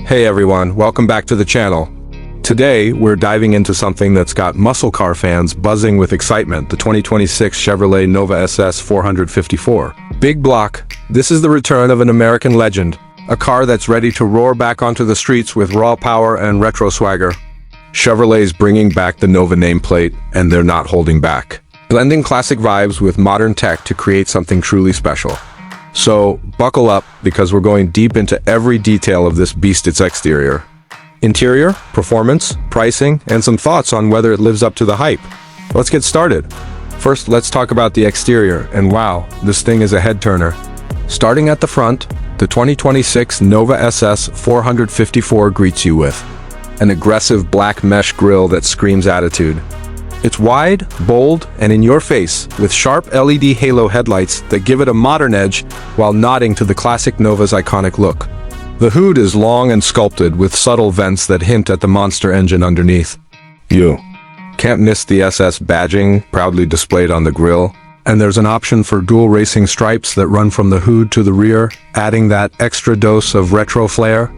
Hey everyone, welcome back to the channel. Today, we're diving into something that's got muscle car fans buzzing with excitement, the 2026 Chevrolet Nova SS 454. Big block, this is the return of an American legend, a car that's ready to roar back onto the streets with raw power and retro swagger. Chevrolet's bringing back the Nova nameplate, and they're not holding back, blending classic vibes with modern tech to create something truly special. So, buckle up, because we're going deep into every detail of this beast, its exterior. Interior, performance, pricing, and some thoughts on whether it lives up to the hype. Let's get started. First, let's talk about the exterior, and wow, this thing is a head-turner. Starting at the front, the 2026 Nova SS 454 greets you with an aggressive black mesh grille that screams attitude. It's wide, bold, and in your face, with sharp LED halo headlights that give it a modern edge while nodding to the classic Nova's iconic look. The hood is long and sculpted with subtle vents that hint at the monster engine underneath. You can't miss the SS badging proudly displayed on the grille, and there's an option for dual racing stripes that run from the hood to the rear, adding that extra dose of retro flair.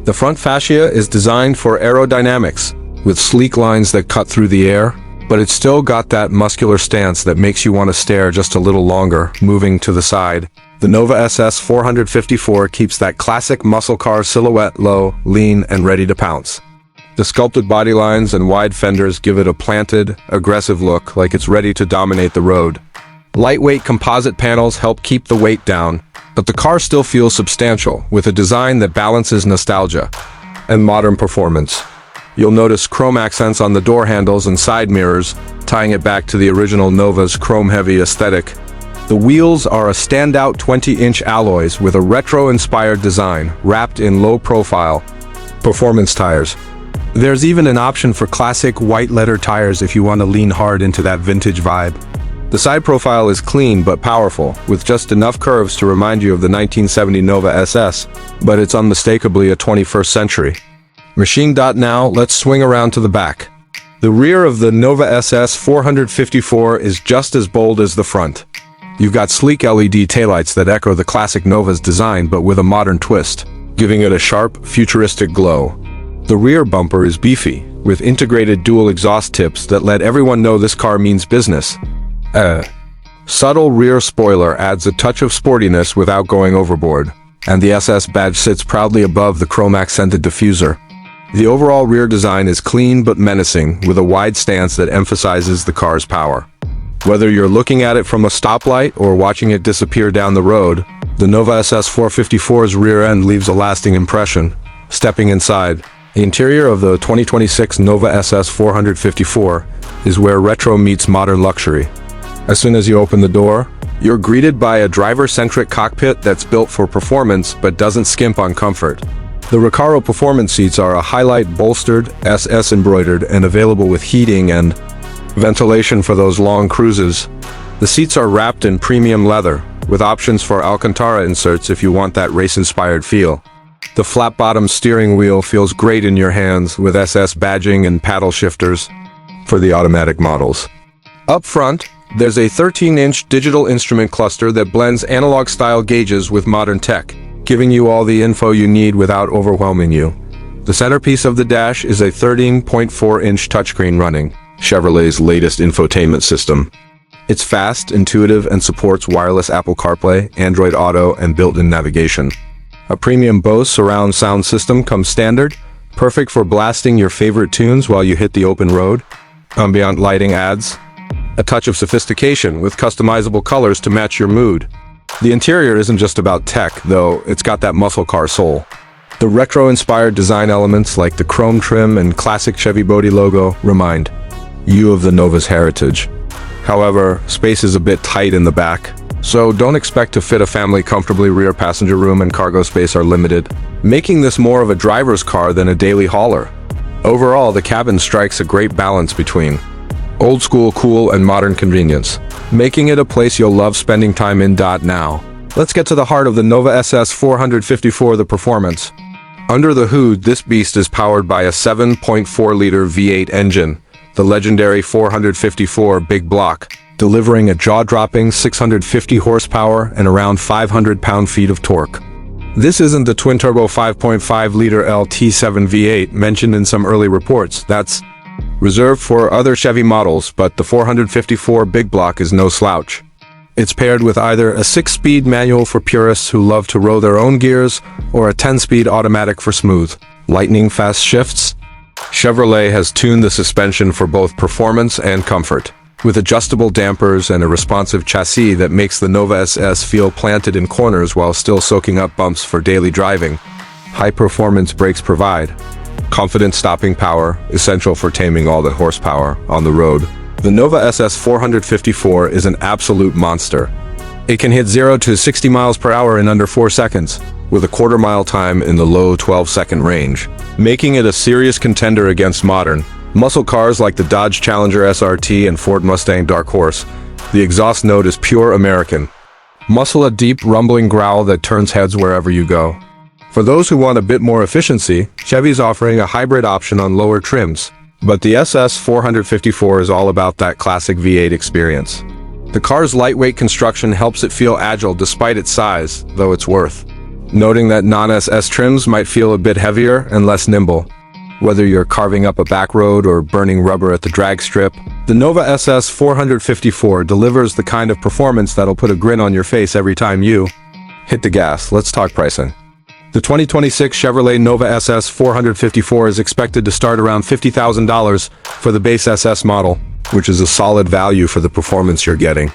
The front fascia is designed for aerodynamics, with sleek lines that cut through the air, but it's still got that muscular stance that makes you want to stare just a little longer, moving to the side. The Nova SS 454 keeps that classic muscle car silhouette low, lean, and ready to pounce. The sculpted body lines and wide fenders give it a planted, aggressive look, like it's ready to dominate the road. Lightweight composite panels help keep the weight down, but the car still feels substantial, with a design that balances nostalgia and modern performance. You'll notice chrome accents on the door handles and side mirrors, tying it back to the original Nova's chrome-heavy aesthetic. The wheels are a standout 20-inch alloys with a retro-inspired design, wrapped in low-profile performance tires. There's even an option for classic white leather tires if you want to lean hard into that vintage vibe. The side profile is clean but powerful, with just enough curves to remind you of the 1970 Nova SS, but it's unmistakably a 21st century. Now, let's swing around to the back. The rear of the Nova SS 454 is just as bold as the front. You've got sleek LED taillights that echo the classic Nova's design but with a modern twist, giving it a sharp, futuristic glow. The rear bumper is beefy, with integrated dual exhaust tips that let everyone know this car means business. Subtle rear spoiler adds a touch of sportiness without going overboard, and the SS badge sits proudly above the chrome-accented diffuser. The overall rear design is clean but menacing, with a wide stance that emphasizes the car's power. Whether you're looking at it from a stoplight or watching it disappear down the road, the Nova SS 454's rear end leaves a lasting impression. Stepping inside, the interior of the 2026 Nova SS 454 is where retro meets modern luxury. As soon as you open the door, you're greeted by a driver-centric cockpit that's built for performance but doesn't skimp on comfort. The Recaro performance seats are a highlight bolstered, SS embroidered, and available with heating and ventilation for those long cruises. The seats are wrapped in premium leather, with options for Alcantara inserts if you want that race-inspired feel. The flat-bottom steering wheel feels great in your hands, with SS badging and paddle shifters for the automatic models. Up front, there's a 13-inch digital instrument cluster that blends analog-style gauges with modern tech, giving you all the info you need without overwhelming you. The centerpiece of the dash is a 13.4-inch touchscreen running Chevrolet's latest infotainment system. It's fast, intuitive, and supports wireless Apple CarPlay, Android Auto, and built-in navigation. A premium Bose surround sound system comes standard, perfect for blasting your favorite tunes while you hit the open road. Ambient lighting adds a touch of sophistication with customizable colors to match your mood. The interior isn't just about tech, though, it's got that muscle car soul. The retro-inspired design elements like the chrome trim and classic Chevy body logo remind you of the Nova's heritage. However, space is a bit tight in the back, so don't expect to fit a family comfortably. Rear passenger room and cargo space are limited, making this more of a driver's car than a daily hauler. Overall, the cabin strikes a great balance between old school cool and modern convenience, making it a place you'll love spending time in. Now, let's get to the heart of the Nova SS 454, the performance. Under the hood, this beast is powered by a 7.4-liter V8 engine, the legendary 454 big block, delivering a jaw-dropping 650 horsepower and around 500 pound-feet of torque. This isn't the twin-turbo 5.5-liter LT7 V8 mentioned in some early reports. That's reserved for other Chevy models, but the 454 big block is no slouch. It's paired with either a 6-speed manual for purists who love to row their own gears, or a 10-speed automatic for smooth, lightning-fast shifts. Chevrolet has tuned the suspension for both performance and comfort, with adjustable dampers and a responsive chassis that makes the Nova SS feel planted in corners while still soaking up bumps for daily driving. High-performance brakes provide confident stopping power, essential for taming all the horsepower on the road. The Nova SS 454 is an absolute monster. It can hit 0 to 60 miles per hour in under 4 seconds, with a quarter-mile time in the low 12-second range, making it a serious contender against modern muscle cars like the Dodge Challenger SRT and Ford Mustang Dark Horse. The exhaust note is pure American. Muscle a deep, rumbling growl that turns heads wherever you go. For those who want a bit more efficiency, Chevy's offering a hybrid option on lower trims. But the SS 454 is all about that classic V8 experience. The car's lightweight construction helps it feel agile despite its size, though it's worth noting that non-SS trims might feel a bit heavier and less nimble. Whether you're carving up a back road or burning rubber at the drag strip, the Nova SS 454 delivers the kind of performance that'll put a grin on your face every time you hit the gas. Let's talk pricing. The 2026 Chevrolet Nova SS 454 is expected to start around $50,000 for the base SS model, which is a solid value for the performance you're getting.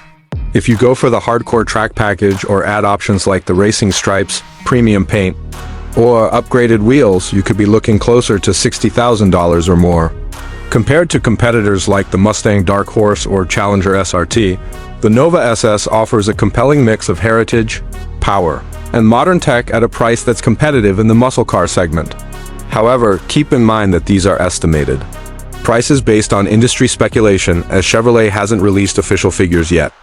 If you go for the hardcore track package or add options like the racing stripes, premium paint, or upgraded wheels, you could be looking closer to $60,000 or more. Compared to competitors like the Mustang Dark Horse or Challenger SRT, the Nova SS offers a compelling mix of heritage, power, and modern tech at a price that's competitive in the muscle car segment. However, keep in mind that these are estimated prices based on industry speculation, as Chevrolet hasn't released official figures yet.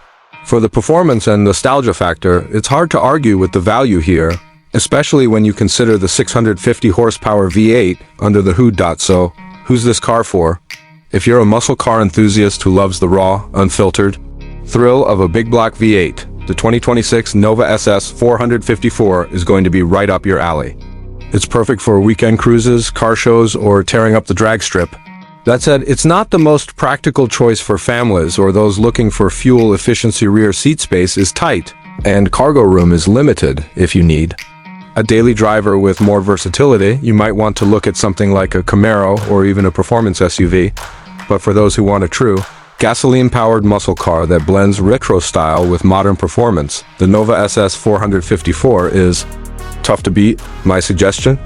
For the performance and nostalgia factor, it's hard to argue with the value here, especially when you consider the 650 horsepower V8 under the hood. So, who's this car for? If you're a muscle car enthusiast who loves the raw, unfiltered thrill of a big block V8, the 2026 Nova SS 454 is going to be right up your alley. It's perfect for weekend cruises, car shows, or tearing up the drag strip. That said, it's not the most practical choice for families or those looking for fuel efficiency. Rear seat space is tight, and cargo room is limited if you need a daily driver with more versatility. You might want to look at something like a Camaro or even a performance SUV. But for those who want a true gasoline-powered muscle car that blends retro style with modern performance, the Nova SS 454 is tough to beat. My suggestion?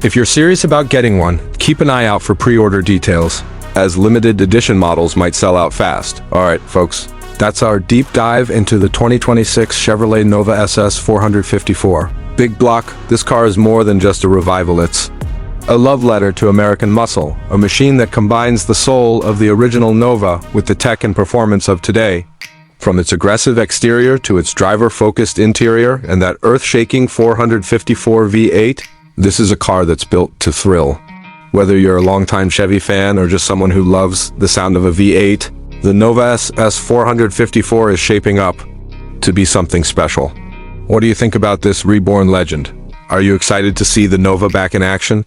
If you're serious about getting one, keep an eye out for pre-order details, as limited edition models might sell out fast. Alright, folks, that's our deep dive into the 2026 Chevrolet Nova SS 454. Big block, this car is more than just a revival. It's a love letter to American muscle, a machine that combines the soul of the original Nova with the tech and performance of today. From its aggressive exterior to its driver-focused interior and that earth-shaking 454 V8, this is a car that's built to thrill. Whether you're a longtime Chevy fan or just someone who loves the sound of a V8, the Nova SS 454 is shaping up to be something special. What do you think about this reborn legend? Are you excited to see the Nova back in action?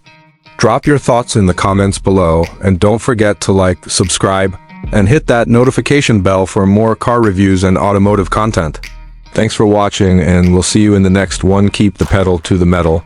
Drop your thoughts in the comments below, and don't forget to like, subscribe, and hit that notification bell for more car reviews and automotive content. Thanks for watching, and we'll see you in the next one. Keep the pedal to the metal.